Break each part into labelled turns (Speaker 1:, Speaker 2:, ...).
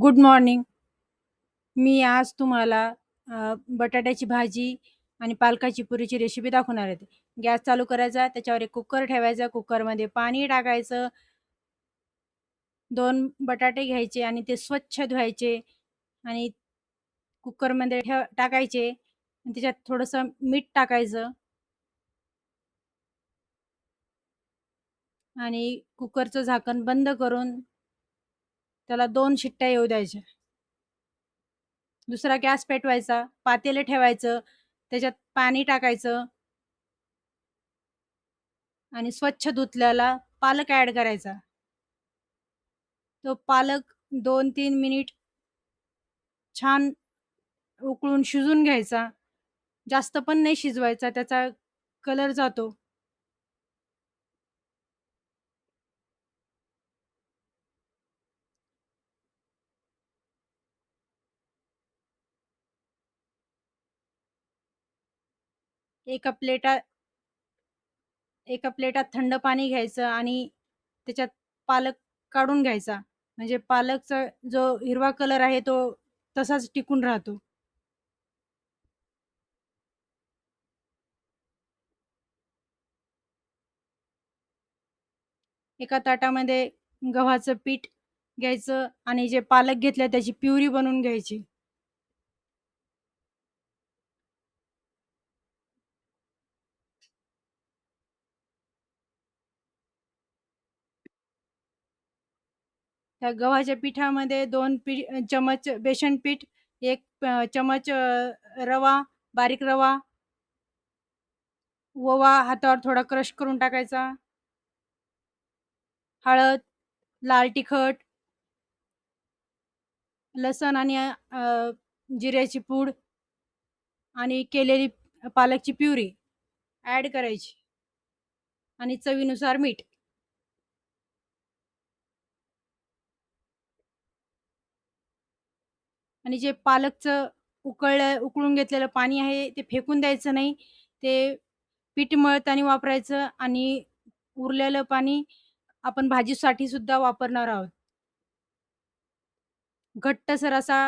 Speaker 1: Good morning. मी आज तुम्हाला बटाट्याची भाजी आणि पालकाची पुरीची रेसिपी दाखवणार आहे. गॅस चालू करायचा, त्याच्यावर एक कुकर ठेवायचा, कुकरमध्ये पाणी टाकायचं, 2 बटाटे घ्यायचे आणि ते स्वच्छ धुवायचे आणि कुकरमध्ये टाकायचे आणि त्याच्यात थोडंसं मीठ टाकायचं आणि कुकरचं झाकण बंद करून त्याला 2 शिट्ट्या येऊ द्यायच्या. दुसरा गॅस पेटवायचा, पातेलं ठेवायचं, त्याच्यात पाणी टाकायचं आणि स्वच्छ धुतलेला पालक ॲड करायचा. तो पालक 2-3 मिनिट छान उकळून शिजून घ्यायचा. जास्त पण नाही शिजवायचा, त्याचा कलर जातो. एका प्लेटात एका प्लेटात थंड पाणी घ्यायचं आणि त्याच्यात पालक काढून घ्यायचा. म्हणजे पालकचा जो हिरवा कलर आहे तो तसाच टिकून राहतो. एका ताटामध्ये गव्हाचं पीठ घ्यायचं आणि जे पालक घेतले त्याची प्युरी बनवून घ्यायची. त्या गव्हाच्या पिठामध्ये 2 चमच बेसन पीठ, 1 चमच रवा, बारीक रवा, ओवा हातावर थोडा क्रश करून टाकायचा, हळद, लाल तिखट, लसण आणि जिऱ्याची पूड आणि केलेली पालकची प्युरी ॲड करायची आणि चवीनुसार मीठ. आणि जे पालकचं उकळून घेतलेलं पाणी आहे ते फेकून द्यायचं नाही. ते पीठ मळताना वापरायचं आणि उरलेलं पाणी आपण भाजीसाठी सुद्धा वापरणार आहोत. घट्टसर असा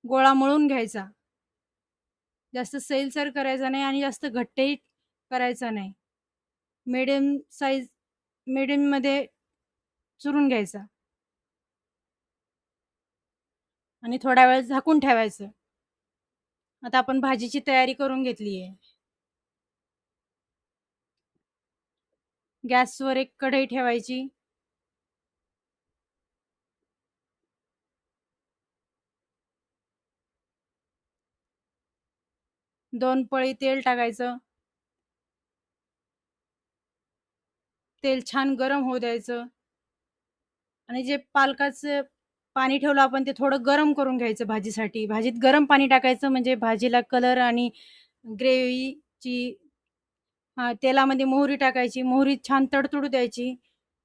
Speaker 1: गोळा मळून घ्यायचा. जास्त सैलसर करायचा नाही आणि जास्त घट्टही करायचा नाही. मीडियम साईज मीडियममध्ये चुरून घ्यायचा आणि थोडा वेळ झाकून ठेवायचं. आता आपण भाजीची तयारी करून घेतली आहे. गॅसवर एक कढई ठेवायची. 2 पळी तेल टाकायचं. तेल छान गरम होऊ द्यायचं आणि जे पालकाचं पाणी ठेवलं आपण ते थोडं गरम करून घ्यायचं भाजीसाठी. भाजीत गरम पाणी टाकायचं म्हणजे भाजीला कलर आणि ग्रेव्हीची तेलामध्ये मोहरी टाकायची. मोहरी छान तडतडू द्यायची.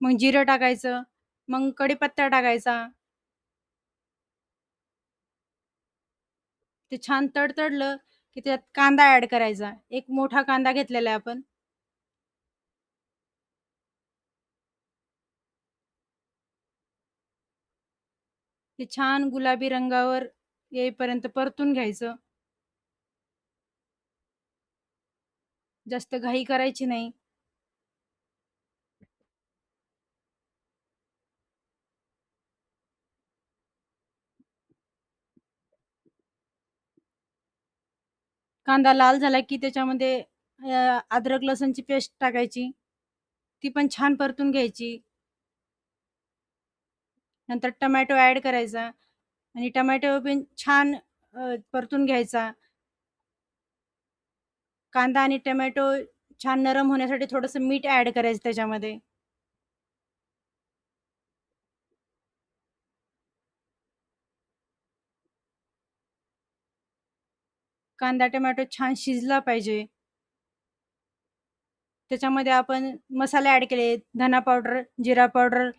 Speaker 1: मग जिरं टाकायचं. मग कढीपत्ता टाकायचा. ते छान तडतडलं की त्यात कांदा ॲड करायचा. एक मोठा कांदा घेतलेला आहे आपण. ते छान गुलाबी रंगावर येईपर्यंत परतून घ्यायचं. जास्त घाई करायची नाही. कांदा लाल झाला की त्याच्यामध्ये अद्रक लसूणची पेस्ट टाकायची. ती पण छान परतून घ्यायची. नंतर टोमॅटो ॲड करायचा आणि टोमॅटो पण छान परतून घ्यायचा. कांदा आणि टोमॅटो छान नरम होण्यासाठी थोडंसं मीठ ॲड करायचं त्याच्यामध्ये. कांदा टोमॅटो छान शिजला पाहिजे. त्याच्यामध्ये आपण मसाले ॲड केले. धना पावडर, जिरा पावडर,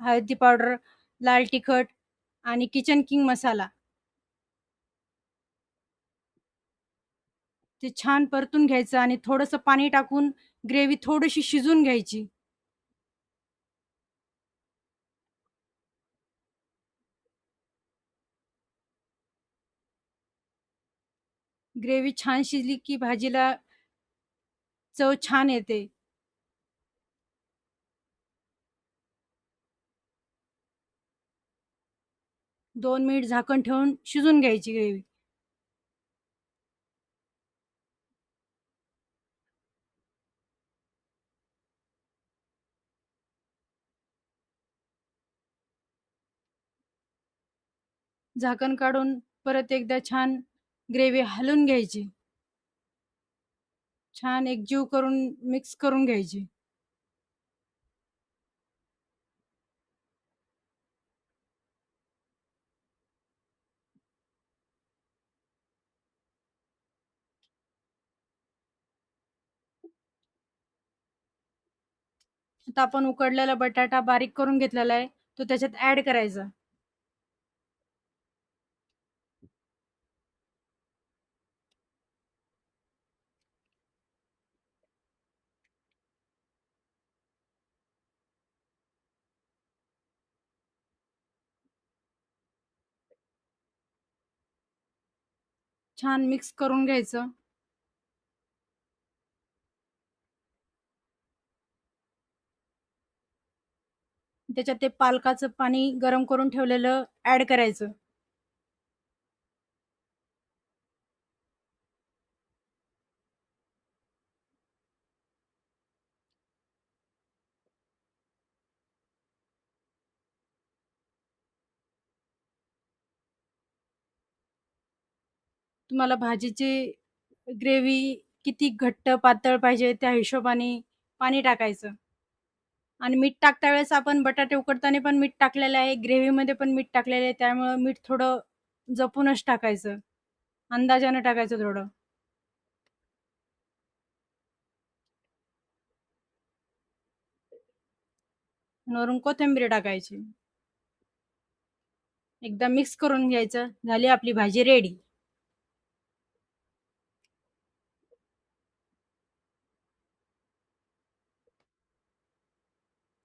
Speaker 1: हळदी पावडर, लाल तिखट आणि किचन किंग मसाला. ते छान परतून घ्यायचं आणि थोडंसं पाणी टाकून ग्रेव्ही थोडीशी शिजवून घ्यायची. ग्रेव्ही छान शिजली की भाजीला चव छान येते. 2 मिनिट झाकण ठेवून शिजून घ्यायची ग्रेव्ही. झाकण काढून परत एकदा छान ग्रेव्ही हलवून घ्यायची. छान एकजीव करून मिक्स करून घ्यायची. आता आपण उकडलेला बटाटा बारीक करून घेतलेला आहे, तो त्याच्यात ॲड करायचा. छान मिक्स करून घ्यायचं. त्याच्यात ते पालकाचं पाणी गरम करून ठेवलेलं ॲड करायचं. तुम्हाला भाजीची ग्रेव्ही किती घट्ट पातळ पाहिजे त्या हिशोबाने पाणी टाकायचं. आणि मीठ टाकता वेळेस आपण बटाटे उकडताना पण मीठ टाकलेलं आहे, ग्रेव्हीमध्ये पण मीठ टाकलेलं आहे. त्यामुळं मीठ थोडं जपूनच टाकायचं. अंदाजानं टाकायचं थोडं. आणि वरून कोथिंबीर टाकायची. एकदा मिक्स करून घ्यायचं. झाली आपली भाजी रेडी.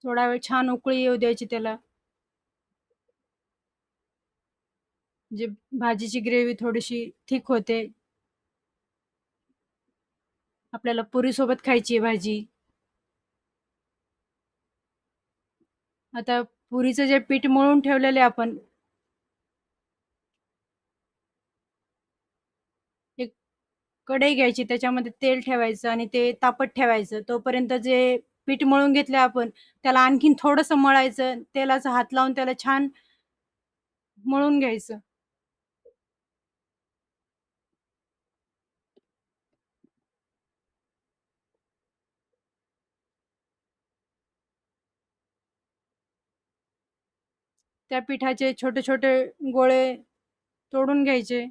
Speaker 1: थोडा वेळ छान उकळी येऊ द्यायची त्याला. म्हणजे भाजीची ग्रेव्ही थोडीशी थिक होते. आपल्याला पुरीसोबत खायची आहे भाजी. आता पुरीचं जे पीठ मळून ठेवलेलं आहे आपण, एक कढई घ्यायची, त्याच्यामध्ये तेल ठेवायचं आणि ते तापत ठेवायचं. तोपर्यंत जे पीठ मळून घेतलं आपण, त्याला आणखीन थोडंसं मळायचं. तेलाचा हात लावून त्याला छान मळून घ्यायचं. त्या पिठाचे छोटे-छोटे गोळे तोडून घ्यायचे.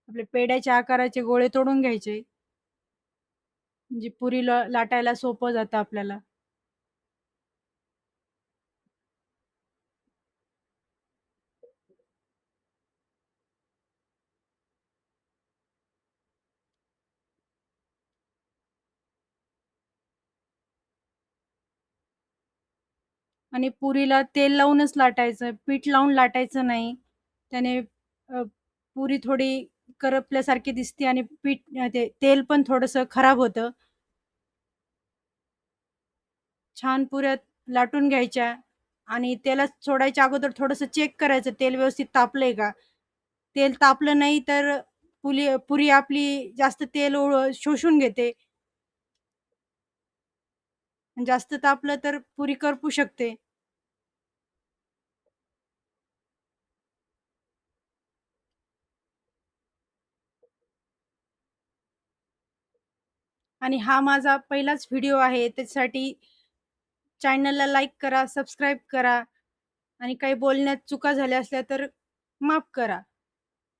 Speaker 1: आपले पेढ्याच्या आकाराचे गोळे तोडून घ्यायचे. म्हणजे पुरीला लाटायला सोपं जातं आपल्याला. आणि पुरीला तेल लावूनच लाटायचं, पीठ लावून लाटायचं नाही. त्याने पुरी थोडी करपल्यासारखी दिसते आणि ते तेल पण थोडंसं खराब होतं. छान पुऱ्या लाटून घ्यायच्या आणि तेलात सोडायच्या अगोदर थोडंसं चेक करायचं तेल व्यवस्थित तापलंय का? तेल तापलं नाही तर पुरी आपली जास्त तेल शोषून घेते. जास्त तापलं तर पुरी करपू शकते. आणि हा माझा पहिलाच व्हिडिओ आहे. त्याच्यासाठी चॅनलला लाईक करा, सबस्क्राईब करा आणि काही बोलण्यात चुका झाल्या असल्या तर माफ करा.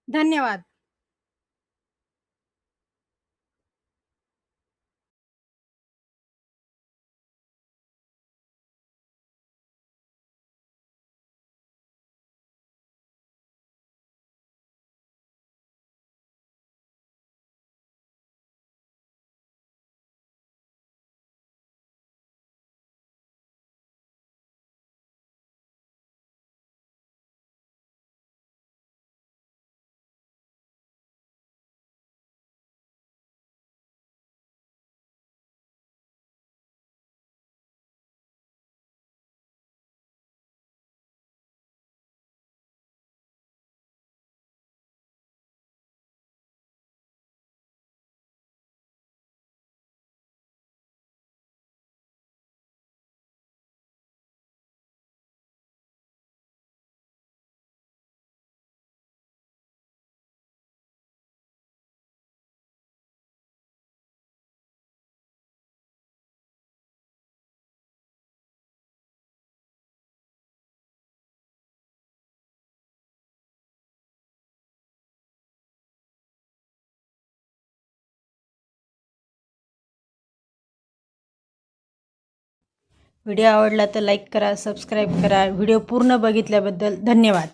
Speaker 1: धन्यवाद. व्हिडिओ आवडला तर लाईक करा, सबस्क्राईब करा. व्हिडिओ पूर्ण बघितल्याबद्दल धन्यवाद.